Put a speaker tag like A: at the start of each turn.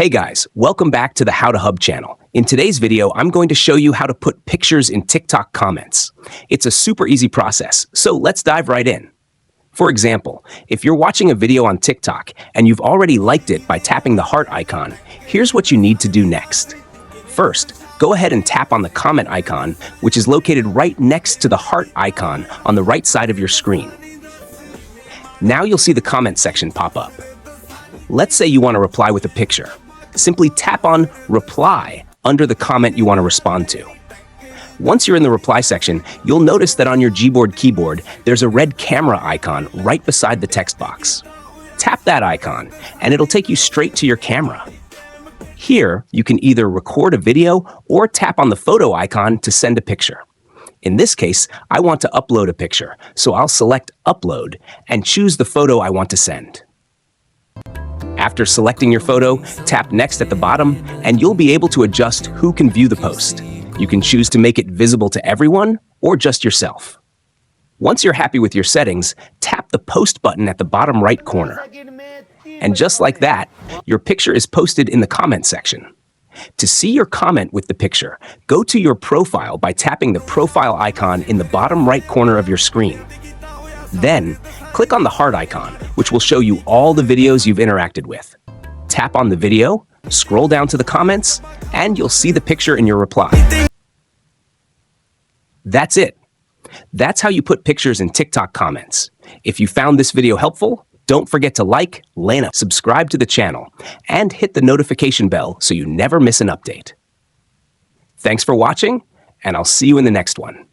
A: Hey guys, welcome back to the HowToHub channel. In today's video, I'm going to show you how to put pictures in TikTok comments. It's a super easy process, so let's dive right in. For example, if you're watching a video on TikTok and you've already liked it by tapping the heart icon, here's what you need to do next. First, go ahead and tap on the comment icon, which is located right next to the heart icon on the right side of your screen. Now you'll see the comment section pop up. Let's say you want to reply with a picture. Simply tap on Reply under the comment you want to respond to. Once you're in the reply section, you'll notice that on your Gboard keyboard, there's a red camera icon right beside the text box. Tap that icon, and it'll take you straight to your camera. Here, you can either record a video or tap on the photo icon to send a picture. In this case, I want to upload a picture, so I'll select Upload and choose the photo I want to send. After selecting your photo, tap Next at the bottom, and you'll be able to adjust who can view the post. You can choose to make it visible to everyone or just yourself. Once you're happy with your settings, tap the Post button at the bottom right corner. And just like that, your picture is posted in the comment section. To see your comment with the picture, go to your profile by tapping the profile icon in the bottom right corner of your screen. Then, click on the heart icon, which will show you all the videos you've interacted with. Tap on the video, scroll down to the comments, and you'll see the picture in your reply. That's it. That's how you put pictures in TikTok comments. If you found this video helpful, don't forget to like, subscribe to the channel, and hit the notification bell so you never miss an update. Thanks for watching, and I'll see you in the next one.